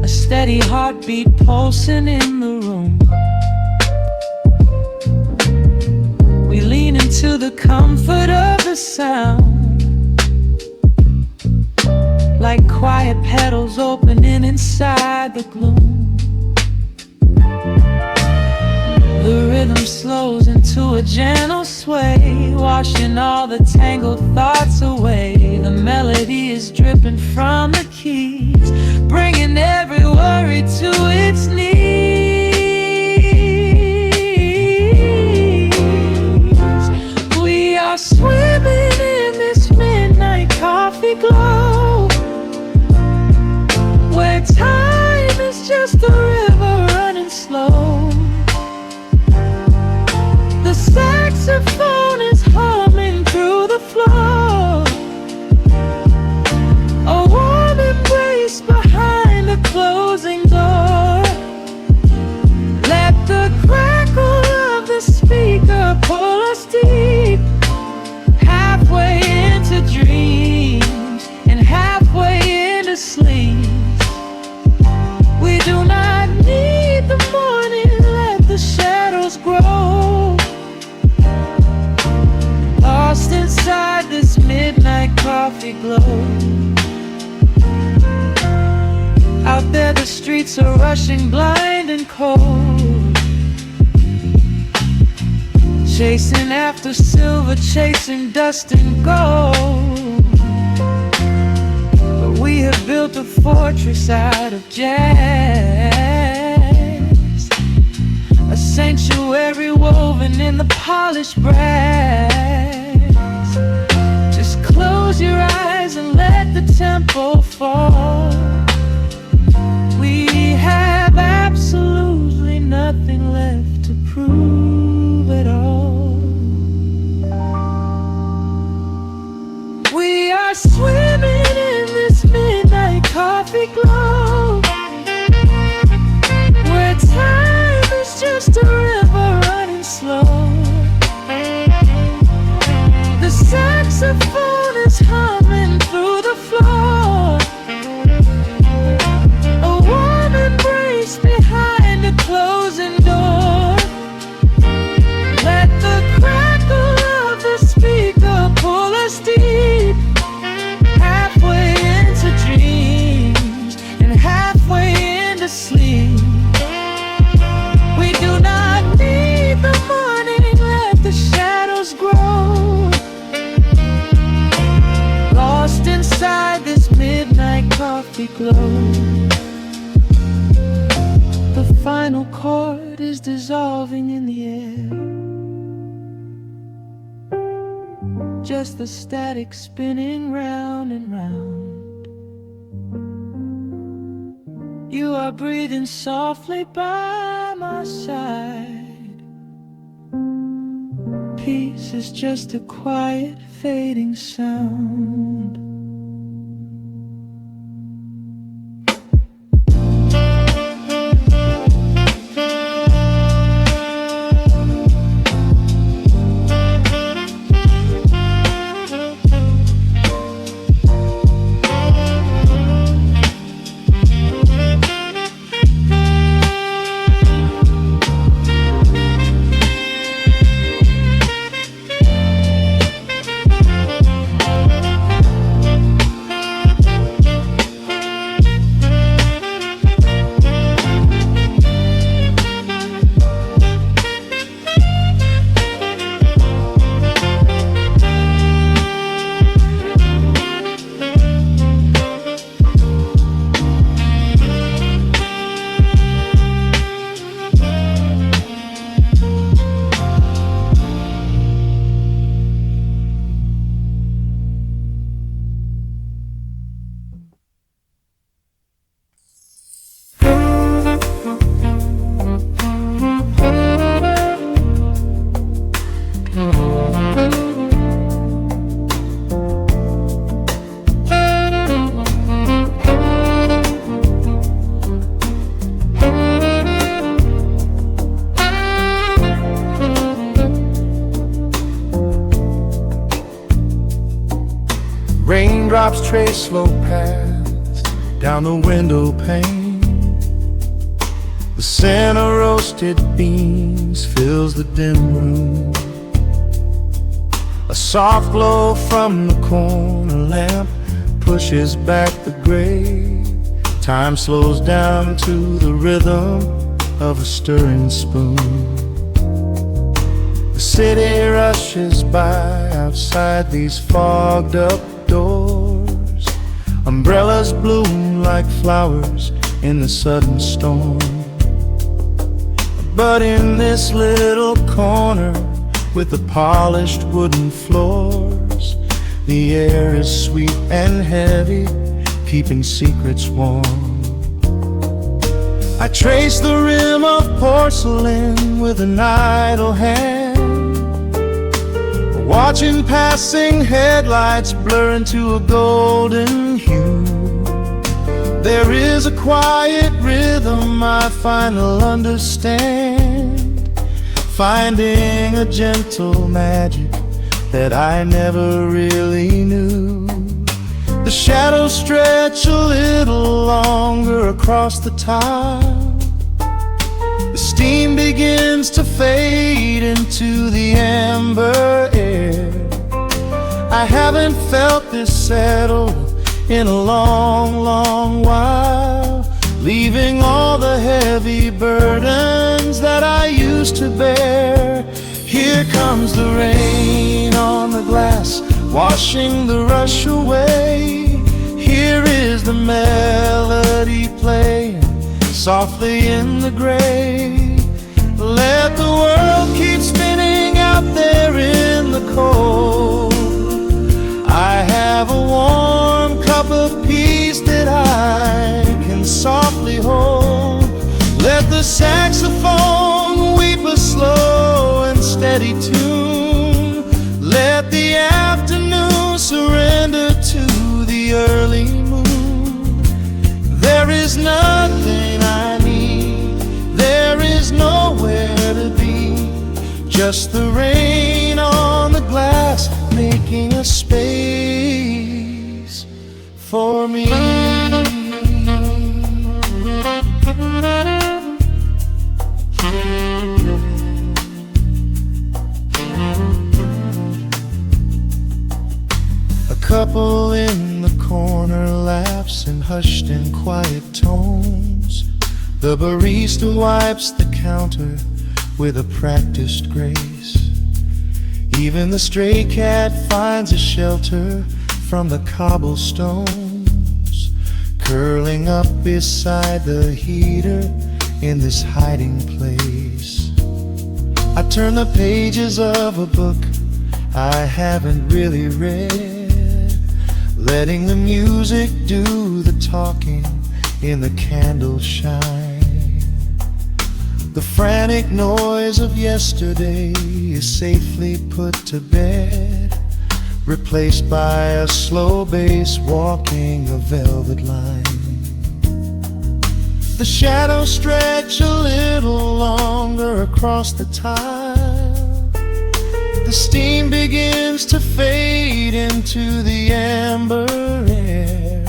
a steady heartbeat pulsing in the room. We lean into the comfort of the sound, like quiet petals opening inside the gloom. The rhythm slows into a gentle sway, washing all the tangled thoughts away. The melody is dripping from the keys, bringing every worry to its knees. We are swimming in this midnight coffee glow, where time is just a river running slow. The saxophone is humming through the floor. A warm embrace behind a closing door. Let the crackle of the speaker pull us deep, halfway into dreams and halfway into sleep. We do not need the morning, let the shadows grow. Lost inside this midnight coffee glow. Out there the streets are rushing blind and cold, chasing after silver, chasing dust and gold. But we have built a fortress out of jazz, a sanctuary woven in the polished brass. Just close your eyes and let the tempo fall. We have absolutely nothing left to prove at all. We are swimming in this midnight coffee glow, where time is just a river running slow. misty glow. The final chord is dissolving in the air, just the static spinning round and round. You are breathing softly by my side. Peace is just a quiet fading sound. Raindrops trace slow paths down the window pane. The scent of roasted beans fills the dim room. A soft glow from the corner lamp pushes back the gray. Time slows down to the rhythm of a stirring spoon. The city rushes by outside these fogged up doors. Umbrellas bloom like flowers in the sudden storm. But in this little corner with the polished wooden floors, the air is sweet and heavy, keeping secrets warm. I trace the rim of porcelain with an idle hand, watching passing headlights blur into a golden hue. There is a quiet rhythm I finally understand, finding a gentle magic that I never really knew. The shadows stretch a little longer across the tile. The steam begins to fade into the amber air. I haven't felt this settled in a long, long while, leaving all the heavy burdens that I used to bear. Here comes the rain on the glass, washing the rush away. Here is the melody playing softly in the gray. Let the world keep spinning out there in the cold. I have a warm cup of peace that I can softly hold. Let the saxophone weep a slow and steady tune. Let the afternoon surrender to the early moon. There is nothing I need, there is nowhere to be, just the rain on the glass making a space for me. A couple in the corner laughs in hushed and quiet tones. The barista wipes the counter with a practiced grace. Even the stray cat finds a shelter from the cobblestones. curling up beside the heater in this hiding place. I turn the pages of a book I haven't really read, letting the music do the talking in the candle shine. The frantic noise of yesterday is safely put to bed, replaced by a slow bass walking a velvet line. The shadows stretch a little longer across the tile. The steam begins to fade into the amber air.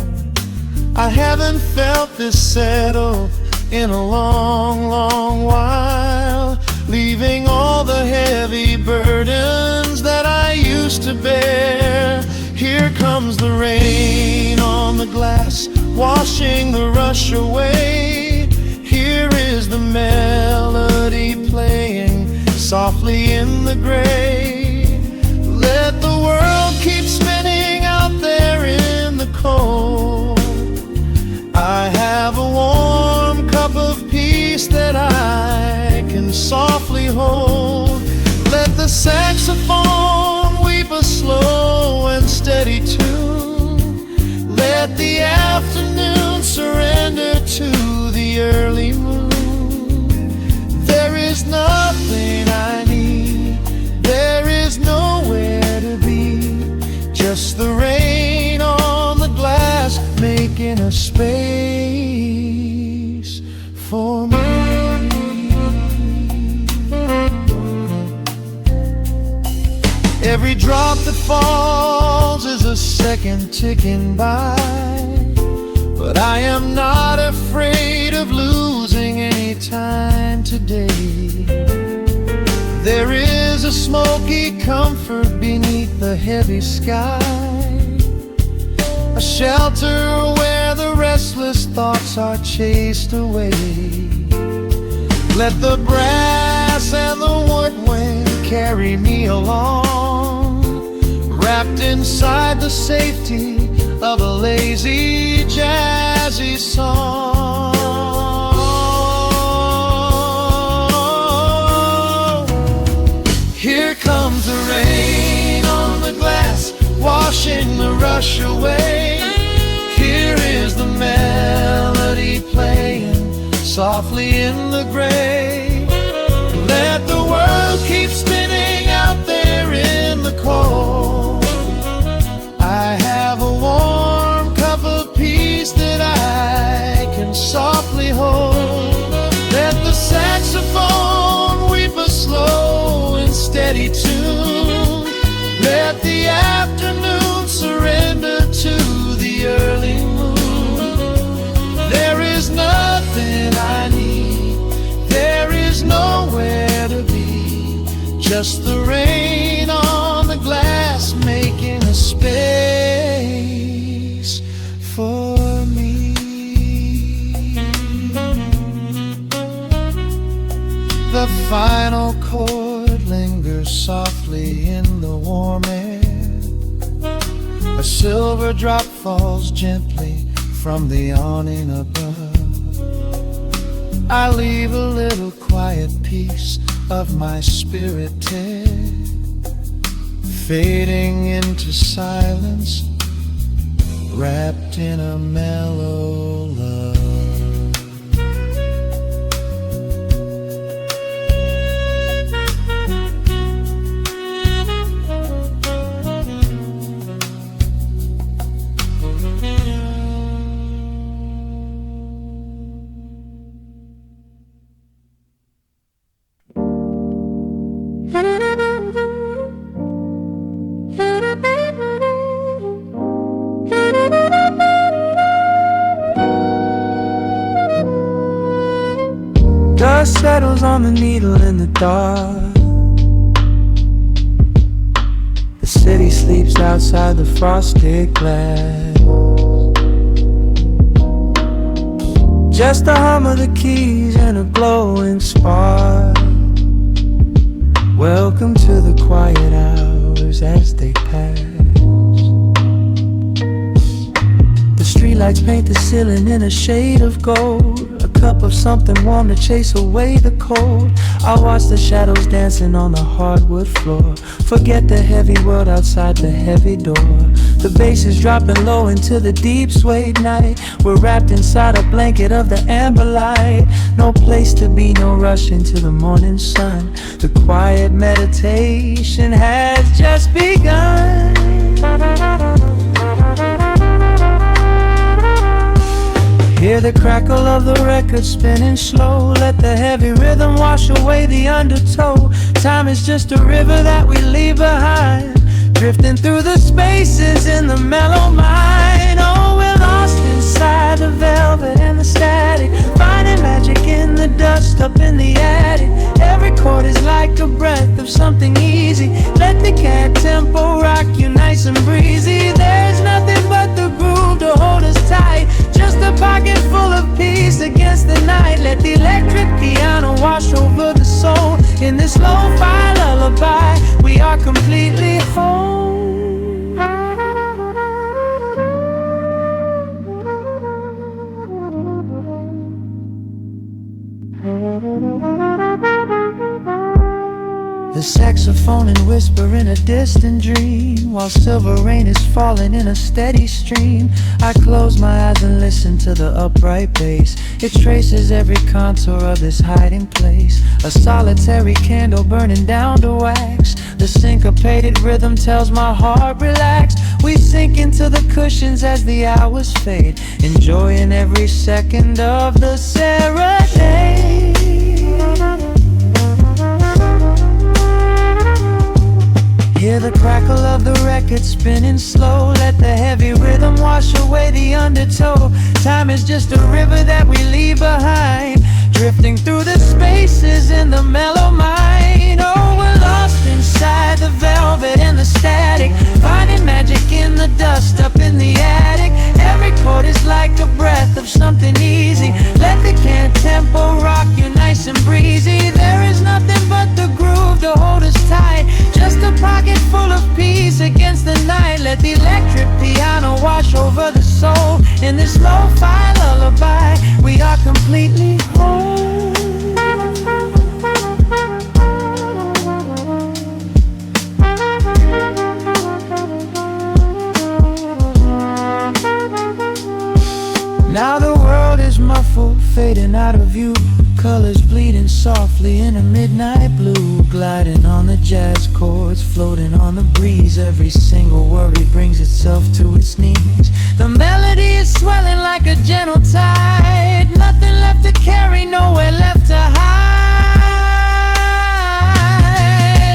I haven't felt this settle in a long, long while, leaving all the heavy burdens that I used to bear. Here comes the rain on the glass, washing the rush away. Here is the melody playing softly in the gray. Let the world keep spinning out there in the cold. I have a warm cup of peace that I can softly hold. Let the saxophone weep a slow and steady tune. Let the afternoon surrender to the early moon. There is nothing I need, there is nowhere to be, just the rain on the glass making a space for me. Every drop that falls is a second ticking by, but I am not afraid of losing any time today. There is a smoky comfort beneath the heavy sky, a shelter where the restless thoughts are chased away. Let the brass and the woodwind carry me along, wrapped inside the safety of a lazy, jazzy song. Here comes the rain on the glass, washing the rush away. Here is the melody playing softly in the gray. Let the world keep spinning out there in the cold. I have a warm cup of peace that I can softly hold. Let the saxophone weep a slow and steady tune. Let the afternoon surrender to the early moon. There is nothing I need, there is nowhere to be, just the rain on the glass making a space for me. The final chord lingers softly in the warm air. A silver drop falls gently from the awning above. I leave a little quiet piece of my spirit tear, fading into silence, wrapped in a mellow love. Dust settles on the needle in the dark. The city sleeps outside the frosted glass. Just the hum of the keys and a glowing spark. Welcome to the quiet hours as they pass. The street lights paint the ceiling in a shade of gold. A cup of something warm to chase away the cold. I watch the shadows dancing on the hardwood floor. Forget the heavy world outside the heavy door. The bass is dropping low into the deep suede night. We're wrapped inside a blanket of the amber light. No place to be, no rush into the morning sun. The quiet meditation has just begun. Hear the crackle of the record spinning slow. Let the heavy rhythm wash away the undertow. Time is just a river that we leave behind, drifting through the spaces in the mellow mind. Oh, we're lost inside the velvet and the static, finding magic in the dust up in the attic. Every chord is like a breath of something easy. Let the cat tempo rock you nice and breezy. There's nothing but the groove to hold us tight, just a pocket full of peace against the night. Let the electric piano wash over the soul. In this lo-fi lullaby, we are completely whole. The saxophone and whisper in a distant dream, while silver rain is falling in a steady stream. I close my eyes and listen to the upright bass. It traces every contour of this hiding place. A solitary candle burning down to wax. The syncopated rhythm tells my heart relax. We sink into the cushions as the hours fade, enjoying every second of the serenade. Hear the crackle of the record spinning slow. Let the heavy rhythm wash away the undertow. Time is just a river that we leave behind, drifting through the spaces in the mellow mind. Oh, we're lost inside the velvet and the static, finding magic in the dust up in the attic. Every chord is like a breath of something easy. Let the can tempo rock you nice and breezy. There is nothing but the groove to hold us tight, just a pocket full of peace against the night. Let the electric piano wash over the soul. In this lo-fi lullaby, we are completely whole. Now the world is muffled, fading out of view. Colors bleeding softly in a midnight blue, gliding on the jazz chords, floating on the breeze. Every single worry brings itself to its knees. The melody is swelling like a gentle tide. Nothing left to carry, nowhere left to hide.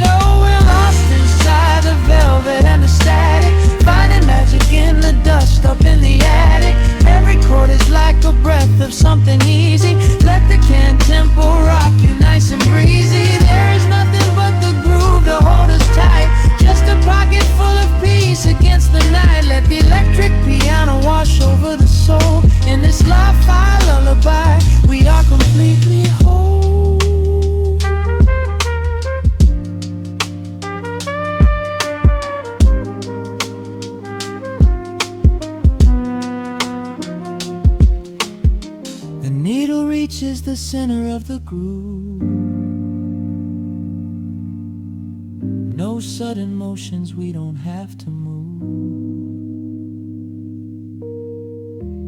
Oh, we're lost inside the velvet and the static, finding magic in the dust up in the attic. Every chord is like a breath of something easy. Let the can tempo rock you nice and breezy. There is nothing but the groove to hold us tight, just a pocket full of peace against the night. Let the electric piano wash over the soul. In this lo-fi lullaby, we are completely whole. The needle reaches the center of the groove. No sudden motions, we don't have to move.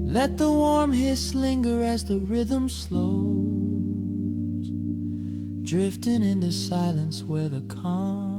Let the warm hiss linger as the rhythm slows, drifting into silence where the calm